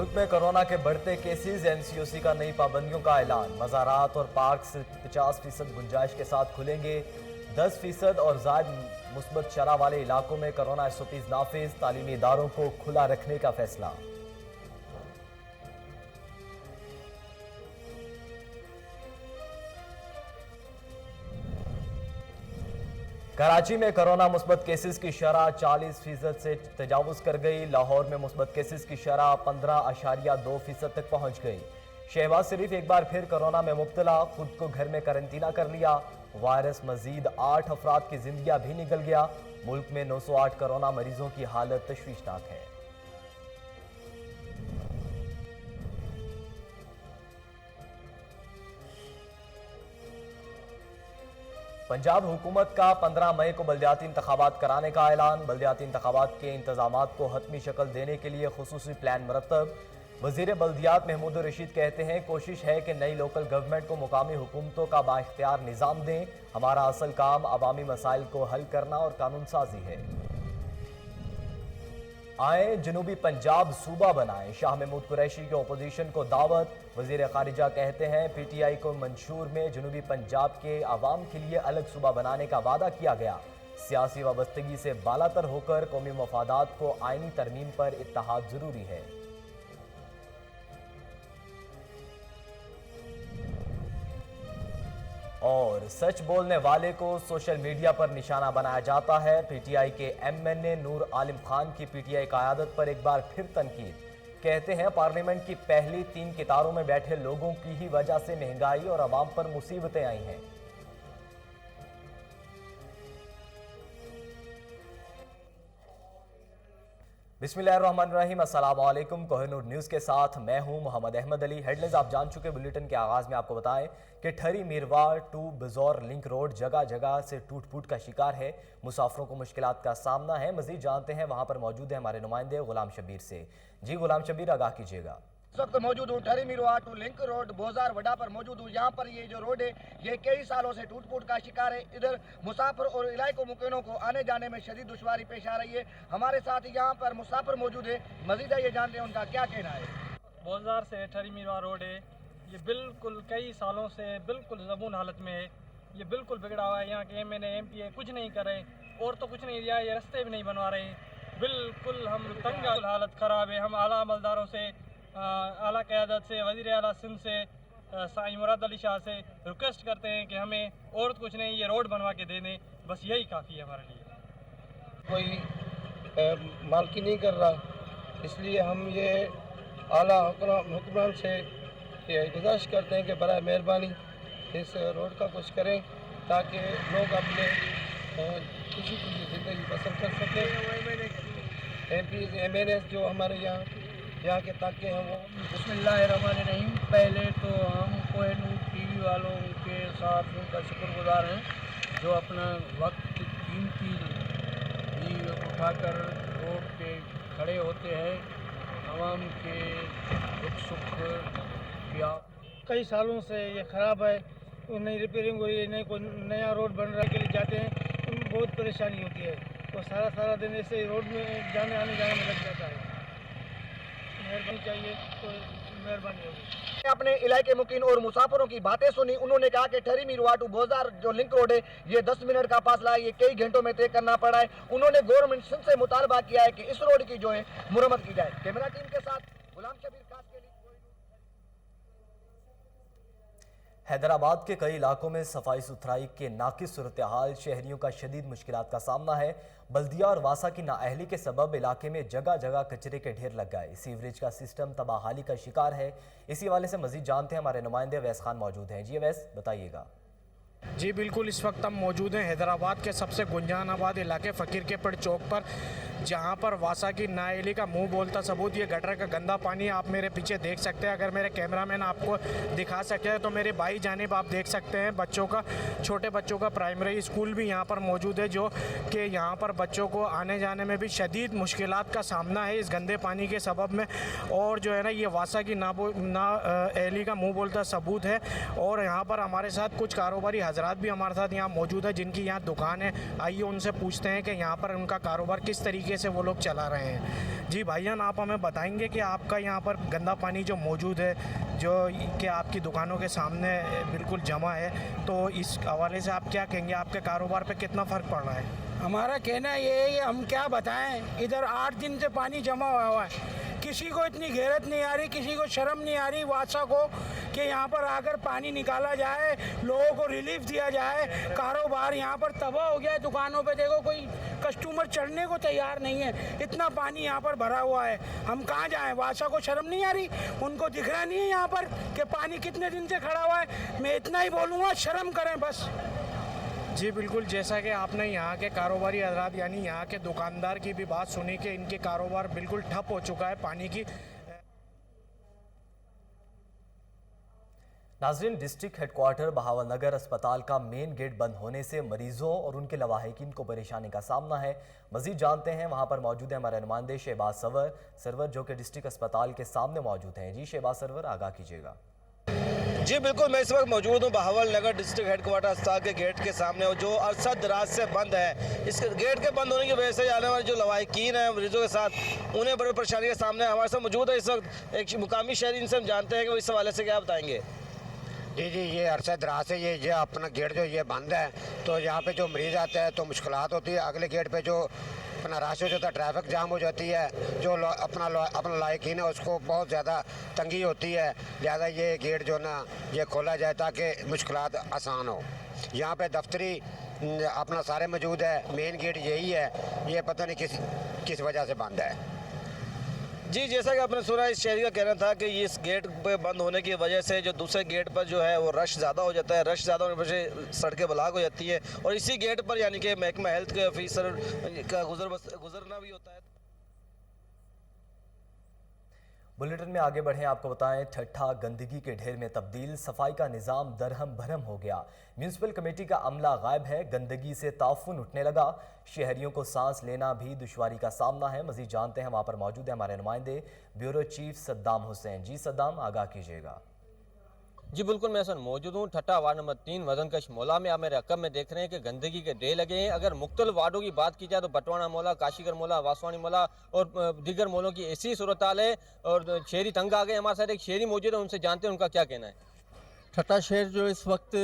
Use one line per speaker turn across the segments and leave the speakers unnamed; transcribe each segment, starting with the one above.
मुल्क में कोरोना के बढ़ते केसेस, एनसीओसी का नई पाबंदियों का ऐलान। मज़ारात और पार्क सिर्फ 50% गुंजाइश के साथ खुलेंगे। 10% और ज़ायद मुस्बत शरह वाले इलाकों में कोरोना एसओपीज नाफिज। तालीमी इदारों को खुला रखने का फैसला। कराची में कोरोना मुस्बत केसेस की शरह 40% से तजावुज कर गई। लाहौर में मुस्बत केसेस की शरह 15.2% तक पहुंच गई। शहबाज शरीफ एक बार फिर कोरोना में मुब्तला, खुद को घर में करंतना कर लिया। वायरस मजीद 8 अफराद की जिंदगियां भी निकल गया। मुल्क में 908 कोरोना मरीजों की हालत तशवीशनाक है। पंजाब हुकूमत का 15 मई को बल्दियाती इंतखाबात कराने का ऐलान। बल्दियाती इंतखाबात के इंतजामात को हतमी शक्ल देने के लिए खुसूसी प्लान मरतब। वजीर बल्दियात महमूद रशीद कहते हैं, कोशिश है कि नई लोकल गवर्नमेंट को मुकामी हुकूमतों का बाइख्तियार निज़ाम दें। हमारा असल काम अवामी मसाइल को हल करना और कानून साजी है। आए जनूबी पंजाब सूबा बनाएं, शाह महमूद कुरैशी की अपोजिशन को दावत। वजीर खारिजा कहते हैं, पीटीआई को मंशूर में जनूबी पंजाब के अवाम के लिए अलग सूबा बनाने का वादा किया गया। सियासी वाबस्तगी से बालातर होकर कौमी मफादात को आईनी तरमीम पर इत्तेहाद जरूरी है। और सच बोलने वाले को सोशल मीडिया पर निशाना बनाया जाता है। पीटीआई के एमएनए नूर आलिम खान की पीटीआई क़यादत पर एक बार फिर तनकीद। कहते हैं, पार्लियामेंट की पहली 3 कितारों में बैठे लोगों की ही वजह से महंगाई और अवाम पर मुसीबतें आई हैं। बिस्मिल्लाहिर्रहमानिर्रहीम, अस्सलाम वालेकुम। कोहिनूर न्यूज़ के साथ मैं हूं मोहम्मद अहमद अली। हेडलाइंस आप जान चुके। बुलेटिन के आगाज़ में आपको बताएं कि ठरी मीरवार टू बिजौर लिंक रोड जगह जगह से टूट फूट का शिकार है। मुसाफिरों को मुश्किलात का सामना है। मजीद जानते हैं, वहां पर मौजूद है हमारे नुमाइंदे गुलाम शबीर से। जी गुलाम शबीर, आगाह कीजिएगा।
इस वक्त मौजूद हूँ ठरी मीरवार टू लिंक रोड बोजार वडा पर मौजूद हूँ। यहाँ पर ये जो रोड है ये कई सालों से टूट फूट का शिकार है। इधर मुसाफिर और इलाके मुकीनों को आने जाने में शदीद दुश्वारी पेश आ रही है। हमारे साथ यहाँ पर मुसाफिर मौजूद है, मजीद ये जानते हैं उनका क्या कहना है।
बोजार से ठरी मीरवार रोड है, ये बिल्कुल कई सालों से बिल्कुल ज़बून हालत में है। ये बिल्कुल बिगड़ा हुआ है। यहाँ के एमएनए एमपीए कुछ नहीं कर रहे और तो कुछ नहीं दिया, ये रास्ते भी नहीं बनवा रहे। बिल्कुल हम तंग, हालत ख़राब है। हम आला अमलदारों से, आला क़यादत से, वज़ीर आला सिंध से, साईं मुराद अली शाह से रिक्वेस्ट करते हैं कि हमें और कुछ नहीं, ये रोड बनवा के दे दें। बस यही काफ़ी है हमारे लिए।
कोई मालकी नहीं कर रहा, इसलिए हम ये आला हुक्मरान से ये गुजारिश करते हैं कि बराए मेहरबानी इस रोड का कुछ करें ताकि लोग अपने खुशी ज़िंदगी बसर कर सकें। एमपी एमएनए जो हमारे यहाँ के ताकि हैं वो।
बिस्मिल्लाहिर्रहमानिर्रहीम। पहले तो हम कोहिनूर टीवी वालों के साथ उनका शुक्रगुजार हैं जो अपना वक्त कीमती भी उठाकर रोड पे खड़े होते हैं आवाम के दुख सुख या।
कई सालों से ये ख़राब है, नई रिपेयरिंग हो रही है, नई कोई नया रोड बन रहा है के लिए जाते हैं, उनमें बहुत परेशानी होती है। तो सारा दिन ऐसे रोड में जाने आने जाने में लग जाता है। मेहरबानी चाहिए, तो मेहरबानी होगी।
अपने इलाके मुकीन और मुसाफिरों की बातें सुनी। उन्होंने कहा कि ठरी मीरवार टू बोजार जो लिंक रोड है ये 10 मिनट का फासला है, ये कई घंटों में तय करना पड़ा है। उन्होंने गवर्नमेंट से मुतालबा किया है कि इस रोड की जो है मुरम्मत की जाए। कैमरा टीम के साथ गुलाम शबीर खास के लिए।
हैदराबाद के कई इलाकों में सफाई सुथराई के नाकिस सूरत हाल, शहरियों का शदीद मुश्किलात का सामना है। बल्दिया और वासा की नाअहली के सबब इलाके में जगह जगह कचरे के ढेर लग गए। सीवरेज का सिस्टम तबाहाली का शिकार है। इसी हवाले से मजीद जानते हैं, हमारे नुमाइंदे अवैस खान मौजूद हैं। जी अवैस, बताइएगा।
जी बिल्कुल, इस वक्त हम मौजूद हैं हैदराबाद के सबसे गुंजानाबाद इलाके फ़कीर के पेड़ चौक पर, जहां पर वासा की नाअहली का मुंह बोलता सबूत ये गटर का गंदा पानी आप मेरे पीछे देख सकते हैं। अगर मेरे कैमरामैन आपको दिखा सकते हैं तो मेरे बाई जानिब आप देख सकते हैं बच्चों का, छोटे बच्चों का प्राइमरी स्कूल भी यहां पर मौजूद है, जो कि यहां पर बच्चों को आने जाने में भी शदीद मुश्किलात का सामना है इस गंदे पानी के सबब में। और जो है ना, ये वासा की नाअहली का मुँह बोलता सबूत है। और यहाँ पर हमारे साथ कुछ कारोबारी हजरात भी हमारे साथ यहाँ मौजूद है जिनकी यहाँ दुकान है। आइए उनसे पूछते हैं कि यहाँ पर उनका कारोबार किस तरीके से वो लोग चला रहे हैं। जी भाईजान, आप हमें बताएंगे कि आपका यहाँ पर गंदा पानी जो मौजूद है, जो कि आपकी दुकानों के सामने बिल्कुल जमा है, तो इस हवाले से आप क्या कहेंगे, आपके कारोबार पे कितना फ़र्क पड़ रहा है?
हमारा कहना ये है कि हम क्या बताएं, इधर 8 दिन से पानी जमा हुआ है। किसी को इतनी गैरत नहीं आ रही, किसी को शर्म नहीं आ रही वासा को कि यहाँ पर आकर पानी निकाला जाए, लोगों को रिलीफ दिया जाए। कारोबार यहाँ पर तबाह हो गया है। दुकानों पे देखो कोई कस्टमर चढ़ने को तैयार नहीं है, इतना पानी यहाँ पर भरा हुआ है। हम कहाँ जाएं? वासा को शर्म नहीं आ रही? उनको दिख रहा नहीं है यहाँ पर कि पानी कितने दिन से खड़ा हुआ है? मैं इतना ही बोलूँगा, शर्म करें बस।
जी बिल्कुल, जैसा कि आपने यहाँ के कारोबारी हजरात यानी यहाँ के दुकानदार की भी बात सुनी कि इनके कारोबार बिल्कुल ठप हो चुका है पानी की।
नाजरीन, डिस्ट्रिक्ट हेडक्वार्टर बहावलनगर अस्पताल का मेन गेट बंद होने से मरीजों और उनके लवाहिकीन को परेशानी का सामना है। मजीद जानते हैं, वहाँ पर मौजूद है हमारे नुमाइंदे शहबाज सरवर जो कि डिस्ट्रिक्ट अस्पताल के सामने मौजूद हैं। जी शहबाज सरवर, आगाह कीजिएगा।
जी बिल्कुल, मैं इस वक्त मौजूद हूँ बहावलनगर डिस्ट्रिक्ट हेडक्वार्टर अस्पताल के गेट के सामने, जो अरसा दराज से बंद है। इस गेट के बंद होने की वजह से आने वाले जो लवाहिकीन हैं मरीजों के साथ, उन्हें बड़ी परेशानी के सामने हमारे साथ मौजूद है इस वक्त एक मुकामी शहरी, इनसे हम जानते हैं कि वो इस हवाले से क्या बताएंगे।
जी, ये अरसा दराज से ये अपना गेट जो ये बंद है, तो यहाँ पे जो मरीज़ आते हैं तो मुश्किलात होती है। अगले गेट पे जो अपना राश हो जाता है, ट्रैफिक जाम हो जाती है, जो अपना लायकीन है उसको बहुत ज़्यादा तंगी होती है। लिहाजा ये गेट जो ना ये खोला जाए ताकि मुश्किलात आसान हो। यहाँ पे दफ्तरी अपना सारे मौजूद है, मेन गेट यही है, ये पता नहीं किस वजह से बंद है।
जी, जैसा कि आपने सुना, इस शहरी का कहना था कि इस गेट पे बंद होने की वजह से जो दूसरे गेट पर जो है वो रश ज़्यादा हो जाता है। रश ज़्यादा होने की वजह से सड़कें ब्लॉक हो जाती है और इसी गेट पर यानी कि महकमा हेल्थ के ऑफिसर का गुजरना भी होता है।
बुलेटिन में आगे बढ़ें, आपको बताएं, ठट्ठा गंदगी के ढेर में तब्दील, सफाई का निज़ाम दरहम भरम हो गया। म्यूनिसिपल कमेटी का अमला गायब है, गंदगी से ताफुन उठने लगा, शहरियों को सांस लेना भी दुश्वारी का सामना है। मजीद जानते हैं, वहाँ पर मौजूद है हमारे नुमाइंदे ब्यूरो चीफ सद्दाम हुसैन। जी सद्दाम, आगाह कीजिएगा।
जी बिल्कुल, मैं सर मौजूद हूँ ठट्ठा वार्ड नंबर 3 वजनकश मौला में। आप मेरे रकम में देख रहे हैं कि गंदगी के ढेर लगे हैं। अगर मुख्तलिफ वार्डों की बात की जाए तो बटवाना मौला, काशीगर मौला, वासवानी मौला और दीगर मौलों की ऐसी सूरत हाल है और शहरी तंग आ गए। हमारे साथ एक शहरी मौजूद है, उनसे जानते हैं उनका क्या कहना है।
ठट्ठा शहर जो इस वक्त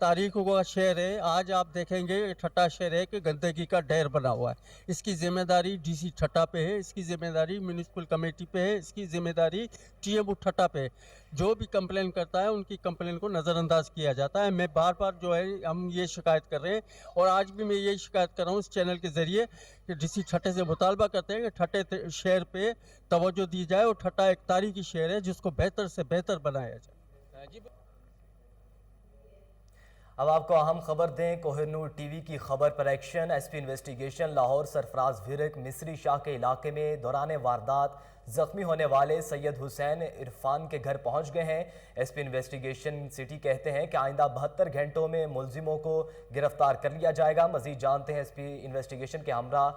तारीखों का शहर है, आज आप देखेंगे ठट्ठा शहर है कि गंदगी का ढेर बना हुआ है। इसकी ज़िम्मेदारी डीसी ठट्ठा पे है, इसकी ज़िम्मेदारी म्यूनिसिपल कमेटी पे है, इसकी ज़िम्मेदारी टीएमओ ठट्ठा पे है। जो भी कंप्लेन करता है उनकी कंप्लेन को नज़रअंदाज किया जाता है। मैं बार बार जो है हम ये शिकायत कर रहे हैं और आज भी मैं यही शिकायत कर रहा हूँ इस चैनल के ज़रिए कि डीसी ठट्टे से मुतालबा करते हैं कि ठट्टे शहर पे तवज्जो दी जाए और ठट्टा एक तारीखी शहर है जिसको बेहतर से बेहतर बनाया जाए।
अब आपको अहम खबर दें, कोहिनूर टीवी की खबर पर action. SP investigation Lahore Sarfaraz Virk मिस्री शाह के इलाके में दौरान वारदात जख्मी होने वाले सैयद हुसैन इरफान के घर पहुंच गए हैं। एसपी इन्वेस्टिगेशन सिटी कहते हैं कि आइंदा 72 घंटों में मुलजिमों को गिरफ्तार कर लिया जाएगा। मजीद जानते हैं, एसपी इन्वेस्टिगेशन के हमरा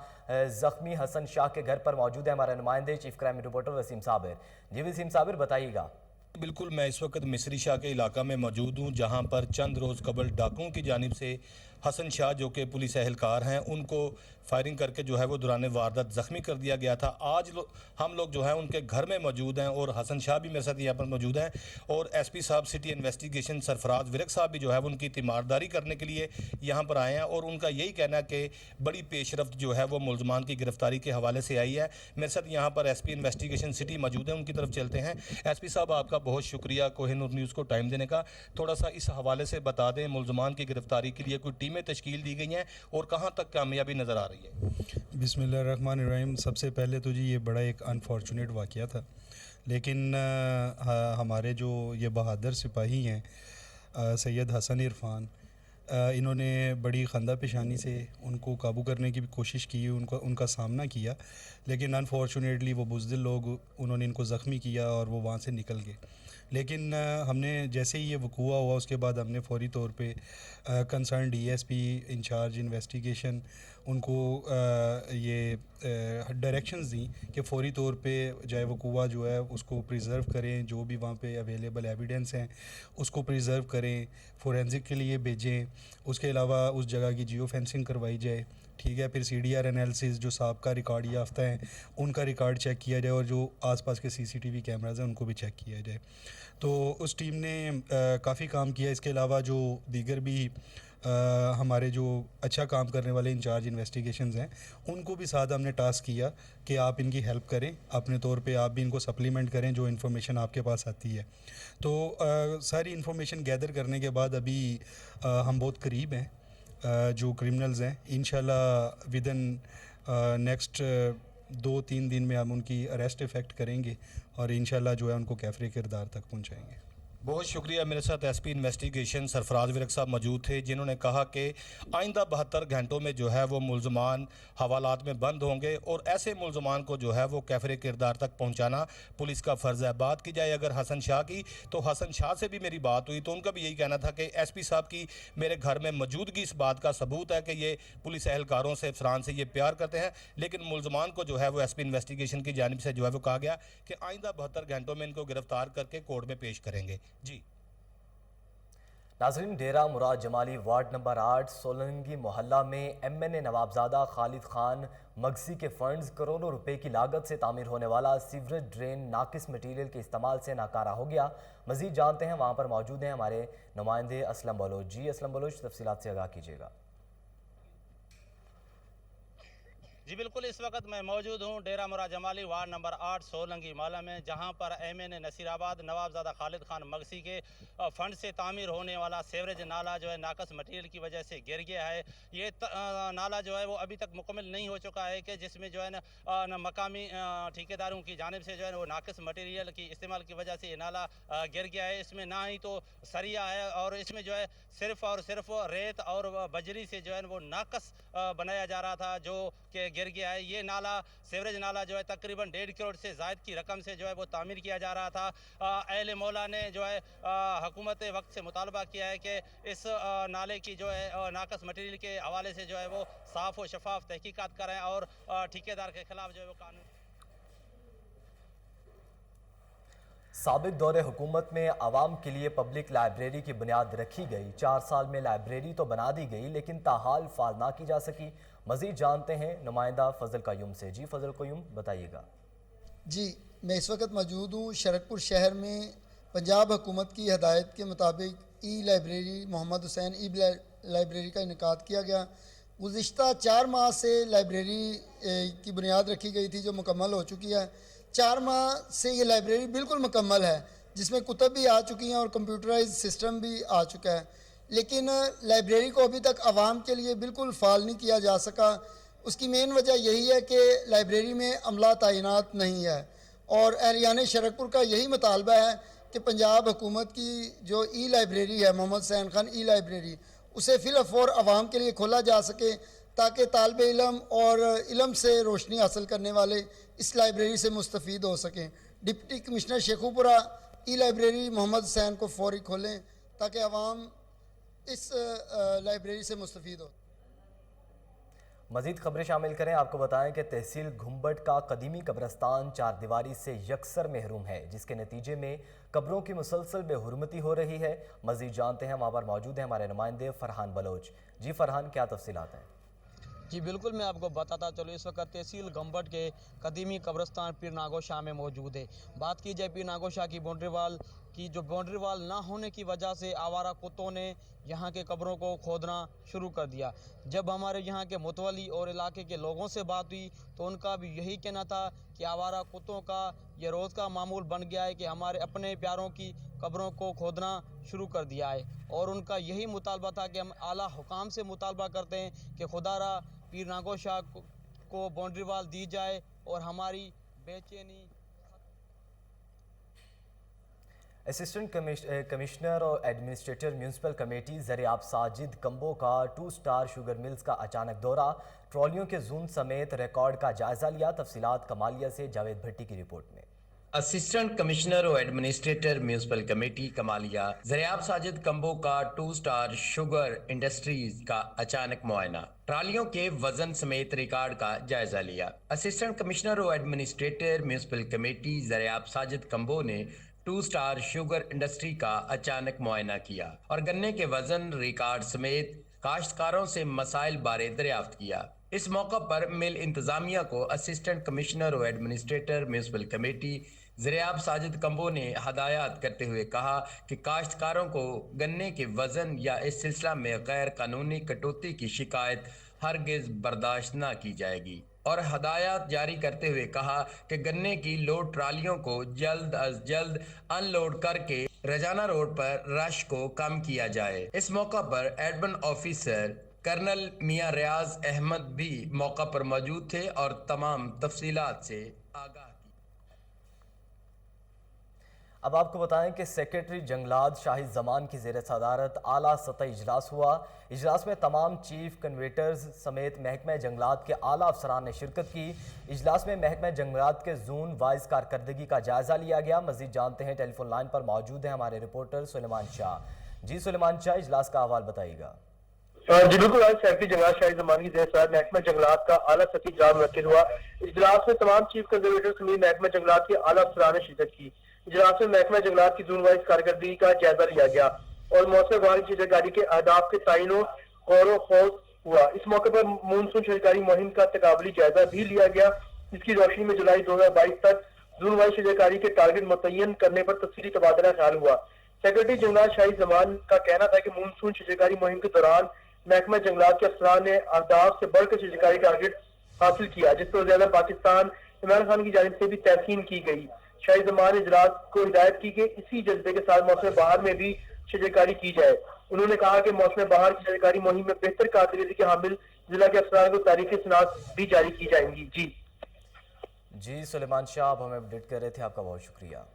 जख्मी हसन शाह के घर पर मौजूद है हमारे नुमाइंदे chief crime reporter Waseem Sabir. जी वसीम साबिर, बताइएगा।
बिल्कुल, मैं इस वक्त मिस्री शाह के इलाका में मौजूद हूँ, जहाँ पर चंद रोज़ कबल डाकुओं की जानिब से हसन शाह जो कि पुलिस एहलकार हैं उनको फायरिंग करके जो है वो दौरान वारदात ज़ख्मी कर दिया गया था। आज हम लोग जो है उनके घर में मौजूद हैं और हसन शाह भी मेरे साथ यहाँ पर मौजूद हैं और एसपी साहब सिटी इन्वेस्टिगेशन सरफराज विरक साहब भी जो है वो उनकी तीमारदारी करने के लिए यहाँ पर आए हैं और उनका यही कहना है कि बड़ी पेशरफ्त जो है वो मुलजमान की गिरफ्तारी के हवाले से आई है। मेरे साथ यहाँ पर एसपी इन्वेस्टिगेशन सिटी मौजूद है, उनकी तरफ चलते हैं। एसपी साहब, आपका बहुत शुक्रिया कोहिनूर न्यूज़ को टाइम देने का। थोड़ा सा इस हवाले से बता दें, मुलजमान की गिरफ्तारी के लिए कोई टीमें तश्कील दी गई हैं और कहाँ तक कामयाबी नज़र आ रही है?
बिस्मिल्लाहिर्रहमानिर्रहीम। सबसे पहले तो जी ये बड़ा एक अनफॉर्चुनेट वाक़या था, लेकिन हमारे जो ये बहादुर सिपाही हैं सैयद हसन इरफान, इन्होंने बड़ी खंदा पेशानी से उनको काबू करने की भी कोशिश की, उनका सामना किया, लेकिन अनफॉर्चुनेटली वो बुज़दिल लोग उन्होंने इनको ज़ख्मी किया और वो वहाँ से निकल गए। लेकिन हमने जैसे ही ये वक़ूआ हुआ उसके बाद हमने फ़ौरी तौर पे कंसर्न डीएसपी इंचार्ज इन्वेस्टिगेशन उनको ये डायरेक्शंस दी कि फ़ौरी तौर पे चाहे वो कुआं जो है उसको प्रिजर्व करें, जो भी वहाँ पे अवेलेबल एविडेंस हैं उसको प्रिजर्व करें, फोरेंसिक के लिए भेजें। उसके अलावा उस जगह की जियो फेंसिंग करवाई जाए, ठीक है। फिर CDR एनालिसिस, जो साबका रिकॉर्ड याफ्ता हैं उनका रिकॉर्ड चेक किया जाए और जो आसपास के CCTV कैमराज हैं उनको भी चेक किया जाए। तो उस टीम ने काफ़ी काम किया। इसके अलावा जो दीगर भी हमारे जो अच्छा काम करने वाले इंचार्ज इन्वेस्टिगेशंस हैं उनको भी साथ हमने टास्क किया कि आप इनकी हेल्प करें, अपने तौर पे आप भी इनको सप्लीमेंट करें जो इन्फॉर्मेशन आपके पास आती है। तो सारी इन्फॉर्मेशन गैदर करने के बाद अभी हम बहुत करीब हैं जो क्रिमिनल्स हैं। इंशाल्लाह विद इन नेक्स्ट 2-3 दिन में हम उनकी अरेस्ट इफ़ेक्ट करेंगे और इंशाल्लाह जो है उनको कैफरे किरदार तक पहुंचाएंगे।
बहुत शुक्रिया। मेरे साथ SP इन्वेस्टिगेशन सरफराज विरक साहब मौजूद थे, जिन्होंने कहा कि आइंदा 72 घंटों में जो है वो मुलजमान हवालात में बंद होंगे और ऐसे मुलजमान को जो है वो कैफरे किरदार तक पहुंचाना पुलिस का फ़र्ज़ है। बात की जाए अगर हसन शाह की, तो हसन शाह से भी मेरी बात हुई तो उनका भी यही कहना था कि SP साहब की मेरे घर में मौजूदगी इस बात का सबूत है कि ये पुलिस एहलकारों से, अफसरान से ये प्यार करते हैं। लेकिन मुलजमान को जो है वो SP इन्वेस्टिगेशन की जानिब से जो है वो कहा गया कि आइंदा 72 घंटों में इनको गिरफ्तार करके कोर्ट में पेश करेंगे। जी
नाजरीन, डेरा मुराद जमाली वार्ड नंबर 8 सोलंगी मोहल्ला में MNA नवाबजादा खालिद खान मगसी के फंड्स करोड़ों रुपए की लागत से तामीर होने वाला सीवरेज ड्रेन नाकिस मटीरियल के इस्तेमाल से नाकारा हो गया। मजीद जानते हैं, वहाँ पर मौजूद हैं हमारे नुमाइंदे असलम बलोच। जी असलम बलोच, तफसीलात से आगाह कीजिएगा।
जी बिल्कुल, इस वक्त मैं मौजूद हूँ डेरा मुराद जमाली वार्ड नंबर 8 सोलंगी मोहल्ला में, जहाँ पर MNA नसीराबाद नवाबजादा खालिद खान मगसी के फंड से तामीर होने वाला सेवरेज नाला जो है नाकस मटीरियल की वजह से गिर गया है। ये नाला जो है वो अभी तक मुकम्मल नहीं हो चुका है कि जिसमें जो है ना मकामी ठेकेदारों की जानिब से जो है वो नाकस मटीरियल की इस्तेमाल की वजह से ये नाला गिर गया है। इसमें ना ही तो सरिया है और इसमें जो है सिर्फ और सिर्फ रेत और बजरी से जो है वो नाकस बनाया जा रहा था जो कि गिर गया है। ये नाला सेवरेज नाला जो है तकरीबन 1.5 करोड़ से ज़ायद की रकम से जो है वो तामीर किया जा रहा था। अहले मौला ने जो है हुकूमत वक्त से मुतालबा किया है कि इस नाले की जो है नाकस मटीरियल के हवाले से जो है वो साफ़ व शफाफ तहकीकात करें और ठेकेदार के खिलाफ जो है वो कानून।
साबिक दौरे हुकूमत में आवाम के लिए पब्लिक लाइब्रेरी की बुनियाद रखी गई। 4 साल में लाइब्रेरी तो बना दी गई लेकिन ताहाल फाल ना की जा सकी। मजीद जानते हैं नुमाइंदा फजल कयूम से। जी फजल कयूम, बताइएगा।
जी, मैं इस वक्त मौजूद हूँ शरकपुर शहर में। पंजाब हुकूमत की हदायत के मुताबिक लाइब्रेरी मोहम्मद हुसैन लाइब्रेरी का इनेकाद किया गया। गुज़िश्ता 4 माह से लाइब्रेरी की बुनियाद रखी गई थी जो मुकम्मल हो चुकी है। 4 माह से ये लाइब्रेरी बिल्कुल मुकम्मल है, जिसमें कुतब भी आ चुकी हैं और कंप्यूटराइज सिस्टम भी आ चुका है। लेकिन लाइब्रेरी को अभी तक आवाम के लिए बिल्कुल फ़ाल नहीं किया जा सका। उसकी मेन वजह यही है कि लाइब्रेरी में अमला तैनात नहीं है और एहलियान शरकपुर का यही मुतालबा है कि पंजाब हुकूमत की जो लाइब्रेरी है मोहम्मद हुसैन खान लाइब्रेरी, उसे फिलफौर आवाम के लिए खोला जा सके ताकि तालिब इल्म और इल्म से रोशनी हासिल करने वाले इस लाइब्रेरी से मुस्तफ़ीद हो सकें। Deputy commissioner Sheikhupura library Mohammad Hussain को फौरी खोलें ताकि आवाम इस लाइब्रेरी से मुस्तफ़ीद हो।
मज़ीद खबरें शामिल करें। आपको बताएं कि तहसील घुम्बट का कदीमी कब्रस्तान 4 दीवारी से यकसर महरूम है, जिसके नतीजे में कब्रों की मुसलसल बेहुरमती हो रही है। मज़ीद जानते हैं, वहाँ पर मौजूद हैं हमारे नुमाइंदे फ़रहान बलोच। जी फ़रहान, क्या तफसीलात हैं?
जी बिल्कुल, मैं आपको बताता चलूँ। इस वक्त तहसील गम्बट के कदीमी कब्रस्तान पीर नागो शाह में मौजूद है। बात की जाए पीर नागो शाह की बाउंड्री वाल की, जो बाउंड्री वाल ना होने की वजह से आवारा कुत्तों ने यहाँ के कब्रों को खोदना शुरू कर दिया। जब हमारे यहाँ के मुतवली और इलाके के लोगों से बात हुई तो उनका भी यही कहना था कि आवारा कुत्तों का ये रोज़ का मामूल बन गया है कि हमारे अपने प्यारों की कब्रों को खोदना शुरू कर दिया है। और उनका यही मुतालबा था कि हम आला हुकाम से मुतालबा करते हैं कि खुदारा पीर नागो शाह को बाउंड्री वाल दी जाए और हमारी बेचैनी।
असिस्टेंट कमिश्नर और administrator municipal committee Zaryab Sajid Kamboh का 2 स्टार शुगर मिल्स का अचानक दौरा, ट्रॉलियों के जून समेत रिकॉर्ड का जायज़ा लिया। तफसीलात कमालिया से जावेद भट्टी की रिपोर्ट में।
असिस्टेंट कमिश्नर और administrator municipal committee Kamalia Zaryab Sajid Kamboh का 2 स्टार शुगर इंडस्ट्रीज का अचानक मुआयना, ट्रालियों के वजन समेत रिकॉर्ड का जायजा लिया। असिस्टेंट कमिश्नर और administrator municipal committee Zaryab Sajid Kamboh ने 2 स्टार शुगर इंडस्ट्री का अचानक मुआयना किया और गन्ने के वजन रिकॉर्ड समेत काश्तकारों से मसाइल बारे दरियाफ्त किया। इस मौका पर मिल इंतजामिया को असिस्टेंट कमिश्नर और administrator municipal committee Zaryab Sajid Kamboh ने हदायत करते हुए कहा कि काश्तकारों को गन्ने के वजन या इस सिलसिला में गैर कानूनी कटौती की शिकायत हरगिज़ बर्दाश्त न की जाएगी और हदायत जारी करते हुए कहा कि गन्ने की लोड ट्रालियों को जल्द अज जल्द अनलोड करके रजाना रोड पर रश को कम किया जाए। इस मौका पर एडमिन ऑफिसर कर्नल मियां रियाज अहमद भी मौका पर मौजूद थे और तमाम तफसीलात से आगाह।
अब आपको बताएं कि सेक्रेटरी जंगलात शाहिद जमान की ज़ेर सदारत आला सतह इजलास हुआ। इजलास में तमाम चीफ कन्वेटर्स समेत महकमा जंगलात के आला अफसरान ने शिरकत की। इजलास में महकमा जंगलात के जून वाइज कारकर्दगी का जायजा लिया गया। मजीद जानते हैं, टेलीफोन लाइन पर मौजूद है हमारे रिपोर्टर सुलेमान शाह। जी सुलेमान शाह, इजलास का अहवाल बताइएगा।
जी बिल्कुल, आज सेक्रेटरी जंगलात शाहिद जमान की ज़ेर महकमा जंगलात का आला सतही इजलास मुनक्किद हुआ। इजलास में तमाम चीफ कंजर्वेटर समेत महकमा जंगलात के आला अफसरान ने शिरकत की। इजलास में महकमा जंगलात की जून वाइज कारकर्दगी का जायजा लिया गया और मौसम बहार की शजरकारी के अहदाफ के तयन गौर खोज हुआ। इस मौके पर मानसून शजरकारी मुहिम का तकाबली जायजा भी लिया गया, जिसकी रोशनी में जुलाई 2022 तक जून वाइज शजरकारी के टारगेट मुतय्यन करने पर तफसीली तबादला ख्याल हुआ। सेक्रेटरी जंगलात शाहिद जमान का कहना था कि मानसून शजरकारी मुहिम के दौरान महकमा जंगलात के अफसरान ने अहदाफ से बढ़कर शजरकारी टारगेट हासिल किया, जिस पर वज़ीर-ए-आज़म पाकिस्तान इमरान खान की जानिब से भी तहसीन की गई। शाहिद जमान ने इजलास को हिदायत की कि इसी जज्बे के साथ मौसम बहार में भी शजरकारी की जाए। उन्होंने कहा कि मौसम बहार की शजरकारी मुहिम में बेहतर कारकर्दगी के हामिल जिला के अफसरान को तारीखी सनात भी जारी की जाएंगी।
जी सुलेमान शाह, आप हमें अपडेट कर रहे थे, आपका बहुत शुक्रिया।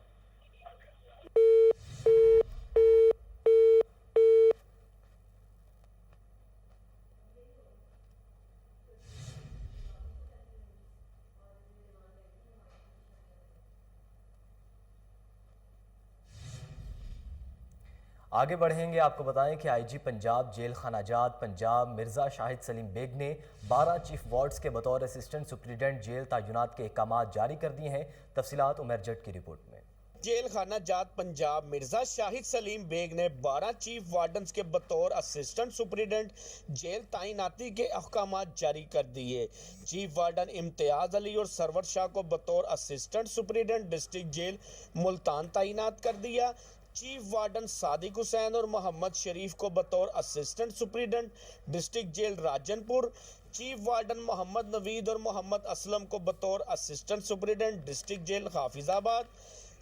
आगे बढ़ेंगे, आपको बताएं कि आईजी पंजाब जेल खानाजात पंजाब मिर्ज़ा शाहिद सलीम बेग ने 12 चीफ वार्ड्स के बतौर असिस्टेंट सुप्रीडेंट जेल तयनात के अहकाम जारी कर दिए हैं। तफसीलात उमर जट की रिपोर्ट में।
जेल खाना जात पंजाब मिर्जा शाहिद सलीम बेग ने 12 चीफ वार्डन्स के बतौर असिस्टेंट सुप्रीडेंट जेल तैनाती के अहकाम जारी कर दिए। चीफ वार्डन इम्तियाज अली और सरवर शाह को बतौर assistant superintendent district jail Multan तैनात कर दिया। चीफ वार्डन सादिक हुसैन और मोहम्मद शरीफ को बतौर assistant superintendent district jail Rajanpur, chief warden Mohammad Naveed और मोहम्मद असलम को बतौर assistant superintendent district jail Hafizabad,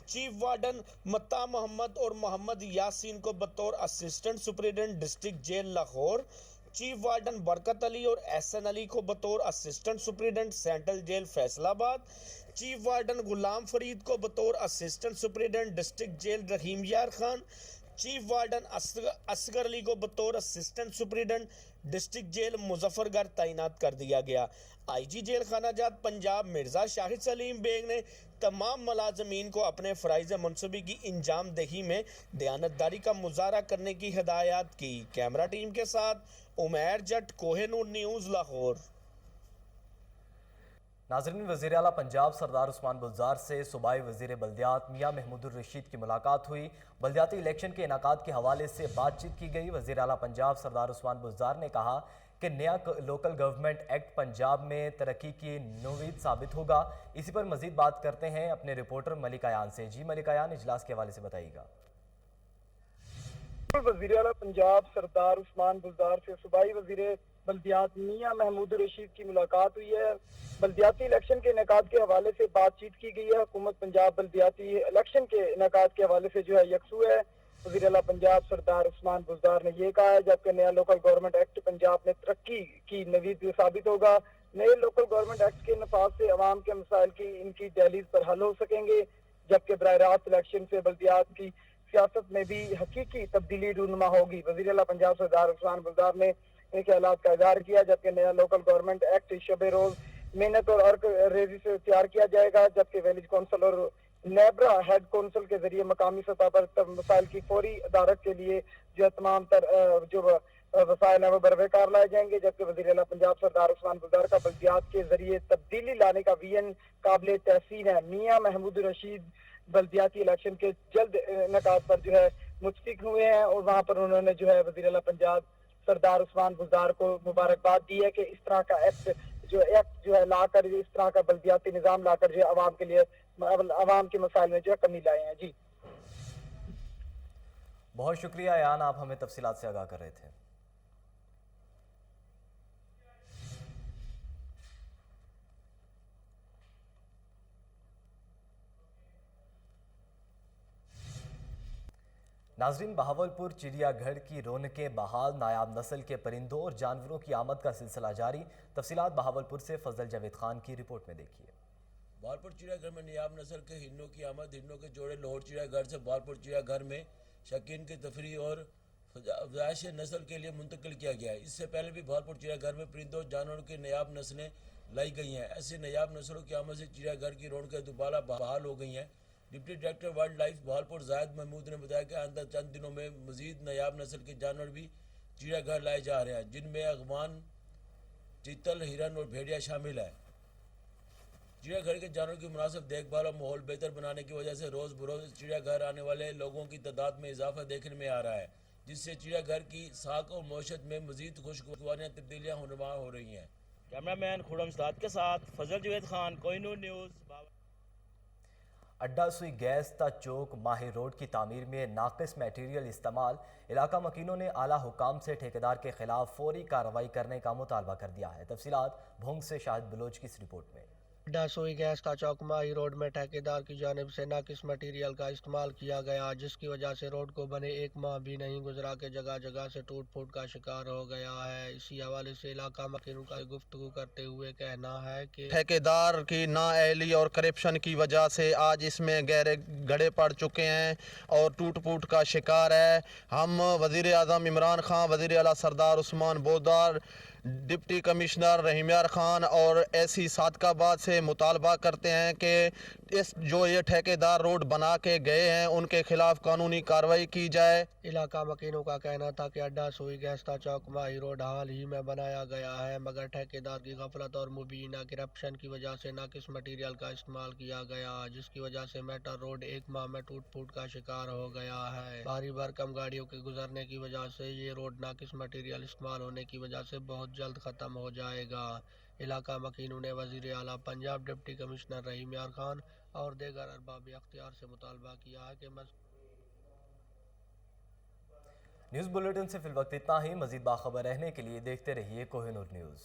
chief warden Matta Mohammad और मोहम्मद यासीन को बतौर assistant superintendent district jail Lahore, chief warden Barkat Ali और एहसन अली को बतौर assistant superintendent central jail Faisalabad, chief warden Ghulam Farid को बतौर assistant superintendent district jail Rahim Yar Khan, chief warden Asghar Ali को बतौर assistant superintendent district jail Muzaffargarh तैनात कर दिया गया। आईजी जेल खानाजात पंजाब मिर्जा शाहिद सलीम बेग ने तमाम मुलाजमीन को अपने फ़राइज़ मनसूबी की इंजाम दही में दयानतदारी का मुजाहरा करने की हिदायत की। कैमरा टीम के साथ उमर जट, कोहिनूर न्यूज़, लाहौर।
नाज़रीन, वज़ीर आला पंजाब सरदार उस्मान बुज़दार से सूबाई वज़ीर बल्दियात मियां महमूदुर रशीद की मुलाकात हुई। बल्दियाती इलेक्शन के इनेकाद के हवाले से बातचीत की गई। वज़ीर आला पंजाब सरदार उस्मान बुज़दार ने कहा कि नया लोकल गवर्नमेंट एक्ट पंजाब में तरक्की की नवीद साबित होगा। इसी पर मज़ीद बात करते हैं अपने रिपोर्टर मलिक अयान से। जी मलिक अयान, इजलास के हवाले से बताइएगा।
वज़ीर आला पंजाब सरदार उस्मान बुज़दार से सूबाई वज़ीर बल्दियात मियां महमूद रशीद की मुलाकात हुई है। बल्दियाती इलेक्शन के इनेकाद के हवाले से बातचीत की गई है। हुकूमत पंजाब बल्दियाती इलेक्शन के इनेकाद के हवाले से जो है यकसू है। वज़ीर आला पंजाब सरदार उस्मान बुज़दार ने ये कहा है, जबकि नया लोकल गवर्नमेंट एक्ट पंजाब में तरक्की की नवीद साबित होगा। नए लोकल गवर्नमेंट एक्ट के नफाज से अवाम के मसाइल की इनकी दहलीज पर हल हो सकेंगे, जबकि बराह रास्त इलेक्शन से बल्दियात की सियासत में भी हकीकी तब्दीली रूनुमा होगी। वज़ीर आला पंजाब सरदार उस्मान बुज़दार ने इन ख्यालात का इज़हार किया, जबकि नया लोकल गवर्नमेंट एक्ट शब रोज़ मेहनत और अर्क रेजी से तैयार किया जाएगा, जबकि विलेज काउंसिल और नेब्रा हेड कौंसिल के जरिए मकामी सतह पर मसाइल की फौरी अदारत के लिए जो तमाम जो वसाइल है वो बरवेकार लाए जाएंगे, जबकि वज़ीर आला पंजाब सरदार उस्मान बुज़दार का बल्दियात के जरिए तब्दीली लाने का विजन काबिल तहसीन है। मियां महमूद रशीद बल्दियाती इलेक्शन के जल्द इनेकाद पर जो है मुतफिक हुए हैं और वहाँ पर उन्होंने जो है वज़ीर आला पंजाब सरदार उस्मान बुज़दार को मुबारकबाद दी है कि इस तरह का एक्ट जो है लाकर, इस तरह का बल्दियाती निज़ाम लाकर जो है आवाम के लिए, आवाम के मसाइल में जो है कमी लाए हैं। जी
बहुत शुक्रिया यान, आप हमें तफसीलात से आगाह कर रहे थे। नाजरीन, बहावलपुर चिड़ियाघर की रौनकें बहाल, नायाब नस्ल के परिंदों और जानवरों की आमद का सिलसिला जारी। तफसीलात बहावलपुर से फजल जावेद खान की रिपोर्ट में देखिए।
बहावलपुर चिड़ियाघर में नायाब नस्ल के हिरणों की आमद। हिरणों के जोड़े लाहौर चिड़ियाघर से बहावलपुर चिड़ियाघर में शौकीन की तफरी और अफजाइश नस्ल के लिए मुंतकिल किया गया है। इससे पहले भी बहावलपुर चिड़ियाघर में परिंदों जानवरों की नायाब नस्लें लाई गई हैं। ऐसे नायाब नस्लों की आमद से चिड़ियाघर की रौनकें दोबारा बहाल हो गई हैं। Deputy director wild life Bahawalpur जायद महमूद ने बताया कि आइंदा चंद दिनों में मजीद नायाब नस्ल के जानवर भी चिड़ियाघर लाए जा रहे हैं, जिनमें अगवान, चीतल, हिरन और भेड़िया शामिल है। चिड़ियाघर के जानवरों की मुनासिब देखभाल और माहौल बेहतर बनाने की वजह से रोज़ बरोज़ चिड़ियाघर आने वाले लोगों की तादाद में इजाफा देखने में आ रहा है, जिससे चिड़ियाघर की साख और मौशत में मजीद खुशगवार तब्दीलियाँ होनरमा हो रही हैं। कैमरामैन खुरम साद के साथ फजल जावेद खान, कोहिनूर न्यूज़।
अड्डा सुई गैस ता चौक माही रोड की तामीर में नाकिस मटेरियल इस्तेमाल। इलाका मकीनों ने आला हुकाम से ठेकेदार के खिलाफ फौरी कार्रवाई करने का मुतालबा कर दिया है। तफसीलात भोंग से शाहिद बलोच की इस रिपोर्ट में।
अड्डा सुई गैस का चौक माही रोड में ठेकेदार की जानिब से नाकिस मटीरियल का इस्तेमाल किया गया, जिसकी वजह से रोड को बने एक माह भी नहीं गुजरा के जगह जगह से टूट फूट का शिकार हो गया है। इसी हवाले से इलाका मकीनों का गुफ्तगू करते हुए कहना है कि ठेकेदार की नाअहली और करप्शन की वजह से आज इसमें गहरे गड्ढे पड़ चुके हैं और टूट फूट का शिकार है। हम वज़ीर आज़म इमरान खान, वज़ीर आला सरदार उस्मान बुज़दार, डिप्टी कमिश्नर रहीमयार खान और एसी सादकाबाद से मुतालबा करते हैं कि इस जो ये ठेकेदार रोड बना के गए हैं उनके खिलाफ कानूनी कार्रवाई की जाए। इलाका मकीनों का कहना था कि अड्डा सुई गैस्ता चौक माही रोड हाल ही में बनाया गया है, मगर ठेकेदार की गफलत और मुबीना करप्शन की वजह से नाकिस मटीरियल का इस्तेमाल किया गया, जिसकी वजह से मेटर रोड एक माह में टूट फूट का शिकार हो गया है। भारी भरकम गाड़ियों के गुजरने की वजह से ये रोड नाकिस मटीरियल इस्तेमाल होने की वजह से बहुत जल्द ख़त्म हो जाएगा। इलाका मकीनों ने वज़ीर आला पंजाब, डिप्टी कमिश्नर रहीमयार खान और दीगर अरबाब अख्तियार से मुतालबा किया है कि
न्यूज़ बुलेटिन से फिलवक्त इतना ही। मज़ीद बाखबर रहने के लिए देखते रहिए कोहिनूर न्यूज़।